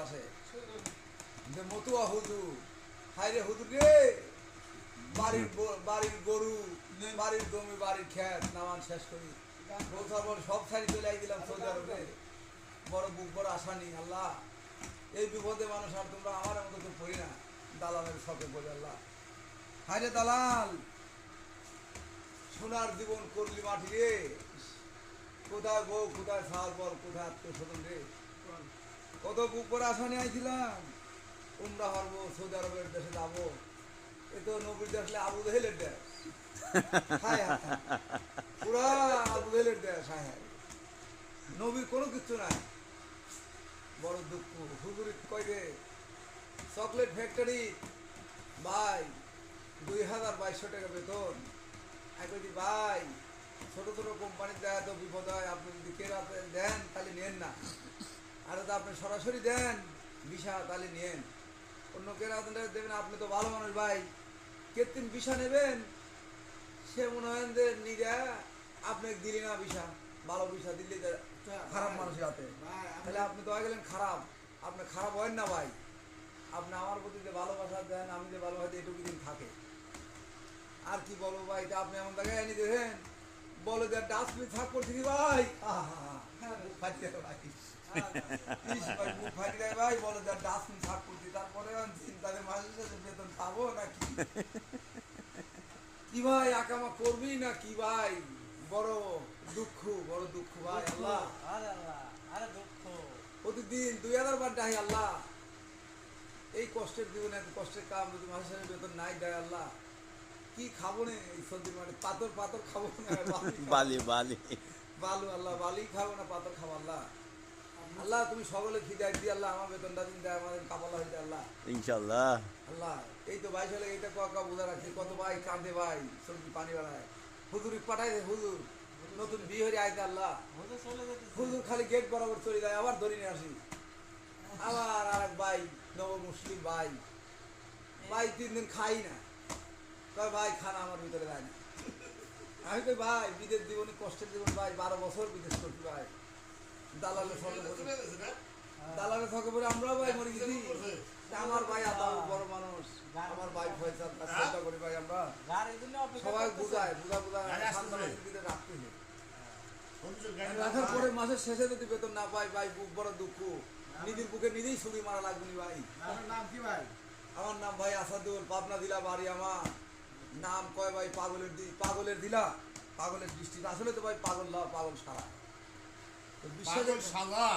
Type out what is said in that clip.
আসে যে মতুয়া হুজুর, হায় রে হুজুর রে, বাড়ির গরু, বাড়ির জমি, বাড়ির খেত নামান শেষ করি সব ছাড়ি চলে দিলাম সৌদি আরবে। বড় বুক বড় আশা নেই আল্লাহ, এই বিপদে মানুষ আর তোমরা আমার মতো তো পড়ি না, দালালের শখে বলে আল্লাহ। হায় রে দালাল, সোনার জীবন করলি মাটি রে, কোথায় বউ, কোথায় সাল বল, কোথায় আত্মীয় স্বজন রে, কত বুক করে আশা নিয়ে আইছিলাম উমরা হরবো, সৌদি আরবের দেশে যাবো, এ তো নবীর দেশে আবু জেহেলের দেশ, হায় হায় পুরা আবু জেহেলের দেশ, হায় হায় নবীর কোনো কিছু নাই। বড় দুঃখ। হুজুরি কয় রে চকলেট ফ্যাক্টরি ভাই 2200 টাকা বেতন, একদি ভাই ছোট ছোট কোম্পানির দেয় তো বিপদ হয়, আপনি যদি কেরাতে দেন তাহলে নেন না, আর তো আপনি সরাসরি দেন ভিসা তাহলে নেন, অন্য কেরাতে দেবেন, আপনি তো ভালো মানুষ ভাই, কৃত্রিম ভিসা নেবেন, সে মনে হয় যে নিজে আপনি দিলি না ভিসা, ভালো ভিসা দিল্লি খারাপ মানুষের হাতে, তাহলে আপনি তো হয়ে গেলেন খারাপ, আপনি খারাপ হয় না ভাই, আপনি আমার প্রতি যে ভালোবাসা দেন, আমি যে ভালোবাসা এটুকু দিন থাকে, আর কি বলবো ভাই, এটা আপনি এমন জায়গায় এনে দেখেন, বলে যে ডাস্টবিন থাক করছি ভাই, বুক ফাটি যায় ভাই, বুক ফাটি যায় ভাই, বলে যে ডাস্টবিন থাক করছি, তারপরে চিন্তাতে মাসের শেষে বেতন পাবো নাকি কি ভাই, আকামা করবি না কি ভাই, বড় দুঃখ, বড় দুঃখ ভাই আল্লাহ, প্রতিদিন 2000 বার ডাহি আল্লাহ, এই কষ্টের জীবনে এত কষ্টের কাম যদি মাসের বেতন নাই দেয় আল্লাহ, কি খাবো না এই সবজি, মানে পাথর পাথর খাবো না, বালি বালি বালু আল্লাহ, বালি খাবো না পাথর খাবো আল্লাহ, আল্লাহ তুমি সকলে খিদায় দিয়ে আল্লাহ আমার বেতনটা দিন দেয়, আমাদের কাপালা হয়ে যায় আল্লাহ, ইনশাল্লাহ। আল্লাহ এই তো ভাই সালে এইটা কা বোঝা রাখছি, কত ভাই কাঁদে ভাই, সবজি পানি বাড়ায়, হুজুর পাঠাই দে, হুজুর নতুন বিয়ে হয়ে আইতে আল্লাহ, হুজুর খালি গেট বরাবর চলে যায়, আবার ধরে নিয়ে আসি, আবার আর এক ভাই নব মুসলিম ভাই, ভাই 3 দিন খাই না, কয় ভাই খানা আমার ভিতরে যায় না, আমি কই ভাই বিদেশ জীবনে কষ্টের জীবন ভাই, 12 বছর বিদেশ করছি ভাই, দালালের সঙ্গে দালালের সঙ্গে পরে আমরা ভাই মরে গেছি, আমার ভাই আতাউ বড় মানুষ, আমার ভাই ফয়সাল, তার চিন্তা করি ভাই, আমরা সবাই বুঝায় সান্ত্বনা দিতে রাখতে হবে, রাখার পরে মাসের শেষে যদি বেতন না পাই ভাই, বুক বড় দুঃখ, নিজের বুকে নিজেই ছুরি মারা লাগবে নি ভাই। নাম কি ভাই? আমার নাম ভাই আসাদুল, পাবনা দিলা বাড়ি আমার, নাম কয় ভাই পাগলের দিলা, পাগলের দৃষ্টি, আসলে তো ভাই পাগল না, পাগল সারা, তো বিশ্বাস পাগল সালা।